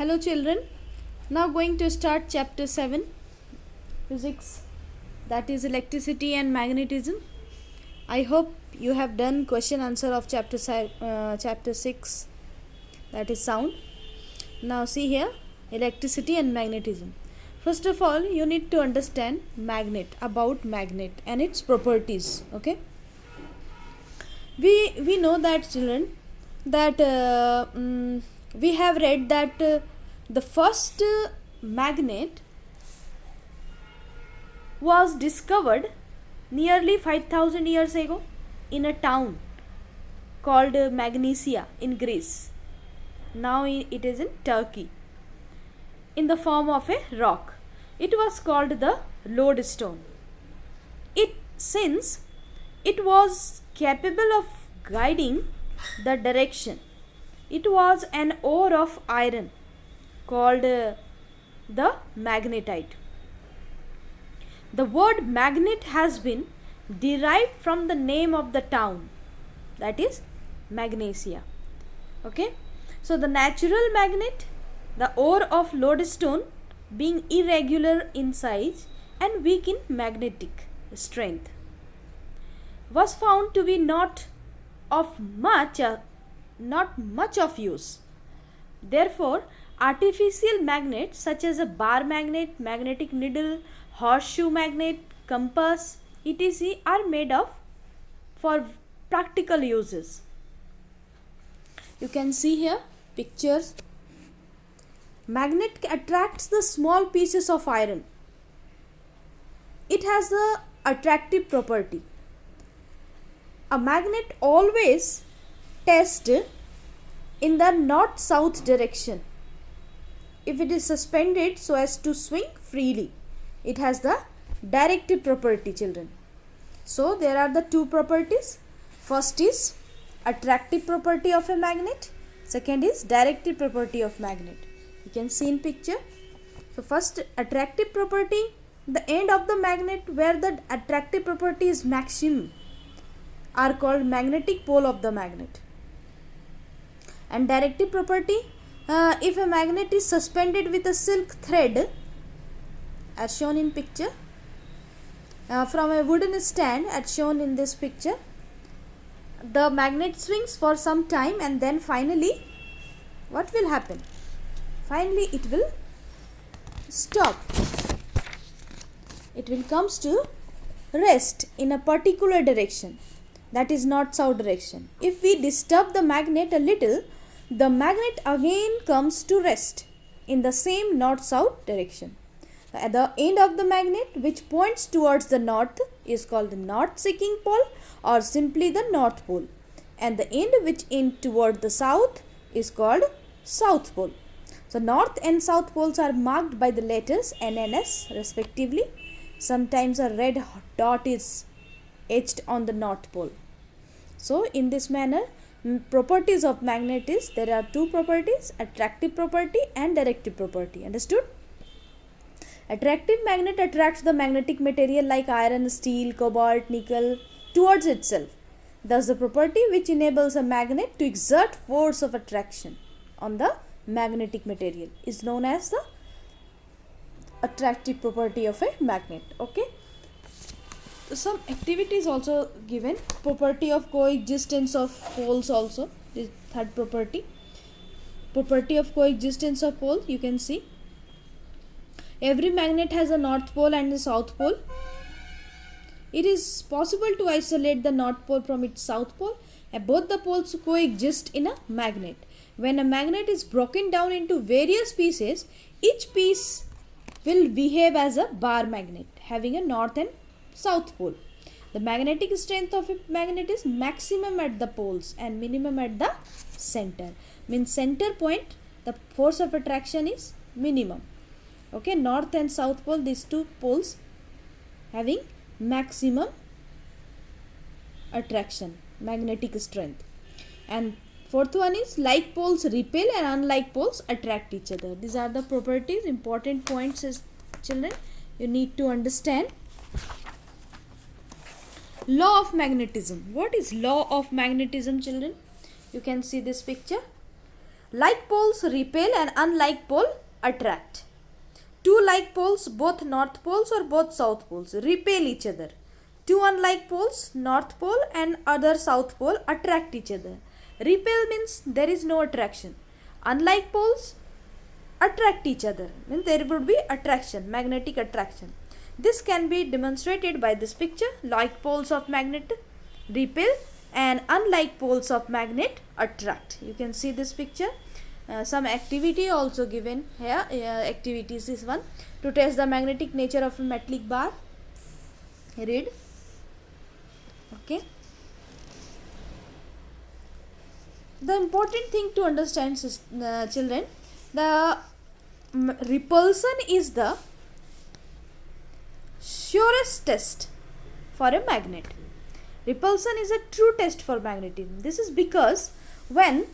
Hello children, now going to start chapter 7 physics, that is electricity and magnetism. I hope you have done question answer of chapter 6, that is sound. Now see here, electricity and magnetism. First of all, you need to understand about magnet and its properties. Okay, we know that children that we have read that the first magnet was discovered nearly 5000 years ago in a town called Magnesia in Greece. Now it is in Turkey, in the form of a rock. It was called the lodestone. Since it was capable of guiding the direction, it was an ore of iron called the magnetite. The word magnet has been derived from the name of the town, that is Magnesia. Okay, so the natural magnet, the ore of lodestone, being irregular in size and weak in magnetic strength, was found to be not much of use. Therefore, artificial magnets such as a bar magnet, magnetic needle, horseshoe magnet, compass, etc. are made for practical uses. You can see here pictures. Magnet attracts the small pieces of iron. It has the attractive property. A magnet always tests in the north-south direction if it is suspended so as to swing freely. It has the directive property, children. So there are the two properties. First is attractive property of a magnet. Second is directive property of magnet. You can see in picture. So first, attractive property, the end of the magnet where the attractive property is maximum are called magnetic pole of the magnet. And directive property, if a magnet is suspended with a silk thread as shown in picture from a wooden stand as shown in this picture, the magnet swings for some time and then finally what will happen? Finally it will stop. It will comes to rest in a particular direction, that is north-south direction. If we disturb the magnet a little, the magnet again comes to rest in the same north-south direction. At the end of the magnet which points towards the north is called the north-seeking pole or simply the north pole, and the end which end toward the south is called south pole. So north and south poles are marked by the letters N and S respectively. Sometimes a red dot is etched on the north pole. So in this manner, properties of magnet is, there are two properties, attractive property and directive property. Understood? Attractive magnet attracts the magnetic material like iron, steel, cobalt, nickel towards itself. Thus the property which enables a magnet to exert force of attraction on the magnetic material is known as the attractive property of a magnet. Okay, some activities also given. Property of coexistence of poles also, this third property of coexistence of poles. You can see every magnet has a north pole and a south pole. It is possible to isolate the north pole from its south pole, and both the poles coexist in a magnet. When a magnet is broken down into various pieces, each piece will behave as a bar magnet having a north and south pole. The magnetic strength of a magnet is maximum at the poles and minimum at the center. Means center point, the force of attraction is minimum. Okay, north and south pole, these two poles having maximum attraction, magnetic strength. And fourth one is like poles repel and unlike poles attract each other. These are the properties, important points is, children, you need to understand. Law of magnetism. What is law of magnetism, children? You can see this picture. Like poles repel and unlike pole attract. Two like poles, both north poles or both south poles, repel each other. Two unlike poles, north pole and other south pole, attract each other. Repel means there is no attraction. Unlike poles attract each other, means there would be attraction, magnetic attraction. This can be demonstrated by this picture. Like poles of magnet repel and unlike poles of magnet attract. You can see this picture. Some activity also given here. Activities is one to test the magnetic nature of a metallic bar. Read. Okay. The important thing to understand, children, the repulsion is the surest test for a magnet. Repulsion is a true test for magnetism. This is because when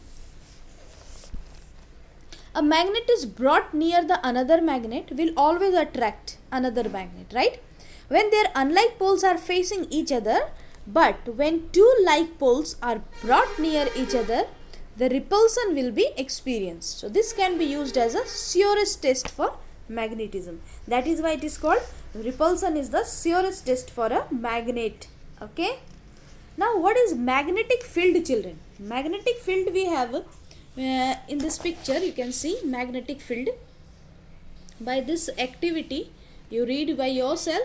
a magnet is brought near the another magnet, will always attract another magnet, right? When their unlike poles are facing each other, but when two like poles are brought near each other, the repulsion will be experienced. So this can be used as a surest test for magnetism. That is why it is called repulsion is the surest test for a magnet. Okay. Now what is magnetic field, children? Magnetic field we have in this picture. You can see magnetic field. By this activity you read by yourself.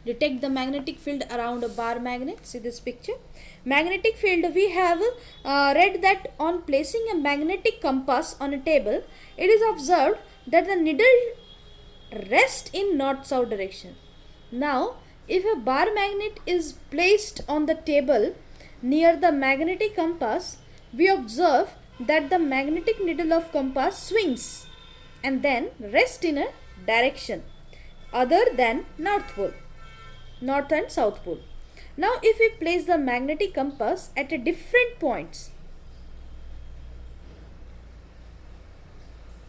Detect the magnetic field around a bar magnet. See this picture. Magnetic field, we have read that on placing a magnetic compass on a table, it is observed that the needle rests in north-south direction. Now, if a bar magnet is placed on the table near the magnetic compass, we observe that the magnetic needle of compass swings and then rests in a direction other than north pole, north and south pole. Now if we place the magnetic compass at a different points,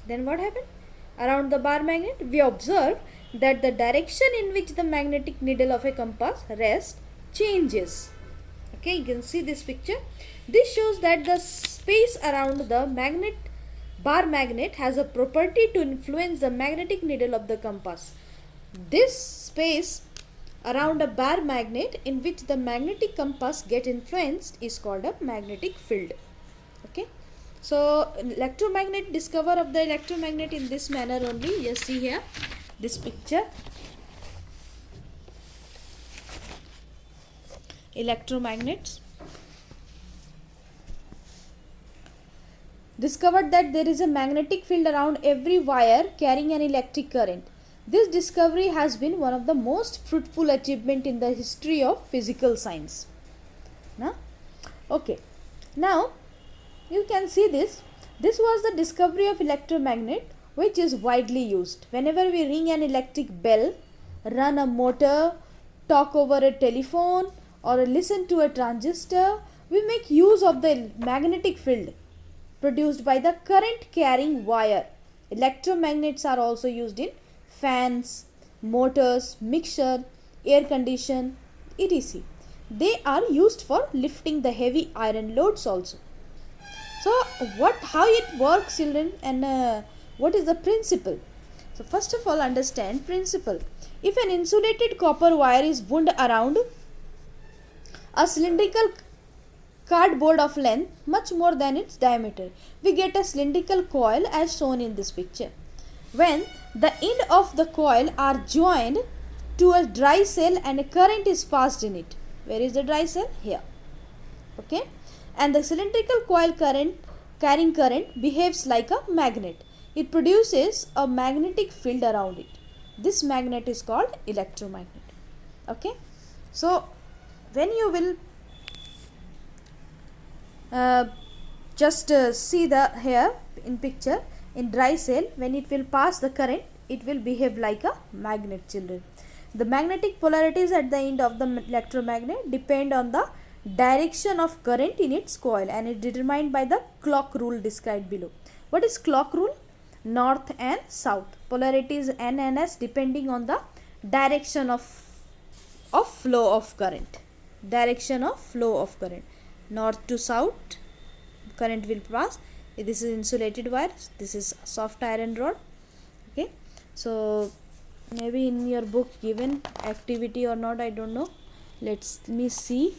then what happened? Around the bar magnet, we observe that the direction in which the magnetic needle of a compass rests changes. Okay, you can see this picture. This shows that the space around the bar magnet has a property to influence the magnetic needle of the compass. This space around a bar magnet in which the magnetic compass get influenced is called a magnetic field. Okay, so electromagnet, discover of the electromagnet in this manner only. You see here this picture. Electromagnets. Discovered that there is a magnetic field around every wire carrying an electric current. This discovery has been one of the most fruitful achievements in the history of physical science. Okay. Now, you can see this. This was the discovery of electromagnet, which is widely used. Whenever we ring an electric bell, run a motor, talk over a telephone, or listen to a transistor, we make use of the magnetic field produced by the current carrying wire. Electromagnets are also used in fans, motors, mixer, air condition, etc. They are used for lifting the heavy iron loads also. So how it works, children, and what is the principle? So first of all, understand principle. If an insulated copper wire is wound around a cylindrical cardboard of length much more than its diameter, we get a cylindrical coil as shown in this picture. When the end of the coil are joined to a dry cell and a current is passed in it. Where is the dry cell? Here. Okay. And the cylindrical coil carrying current behaves like a magnet. It produces a magnetic field around it. This magnet is called electromagnet. Okay. So when you will see the here in picture, in dry cell, when it will pass the current, it will behave like a magnet, children. The magnetic polarities at the end of the electromagnet depend on the direction of current in its coil and is determined by the clock rule described below. What is clock rule? North and south. Polarities N and S depending on the direction of flow of current. Direction of flow of current. North to south, current will pass. This is insulated wire, this is soft iron rod. Okay, so maybe in your book given activity or not, I don't know. Let me see.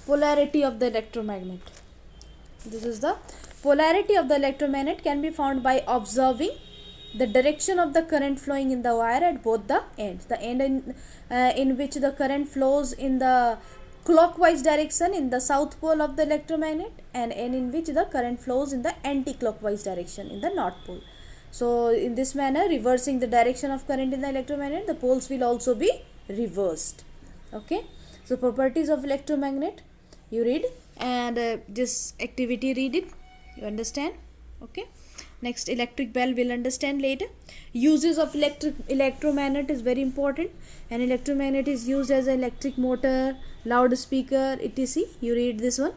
Polarity of the electromagnet. This is the polarity of the electromagnet can be found by observing the direction of the current flowing in the wire at both the ends. The end in which the current flows in the clockwise direction in the south pole of the electromagnet, and end in which the current flows in the anti-clockwise direction in the north pole. So in this manner, reversing the direction of current in the electromagnet, the poles will also be reversed. Okay, so properties of electromagnet you read, and this activity read it, you understand. Okay, next electric bell will understand later. Uses of electromagnet is very important. An electromagnet is used as an electric motor, loudspeaker, etc. You read this one.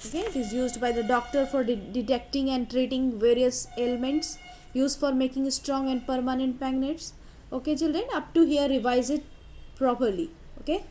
Okay, it is used by the doctor for detecting and treating various ailments, used for making strong and permanent magnets. Okay children, up to here revise it properly. Okay.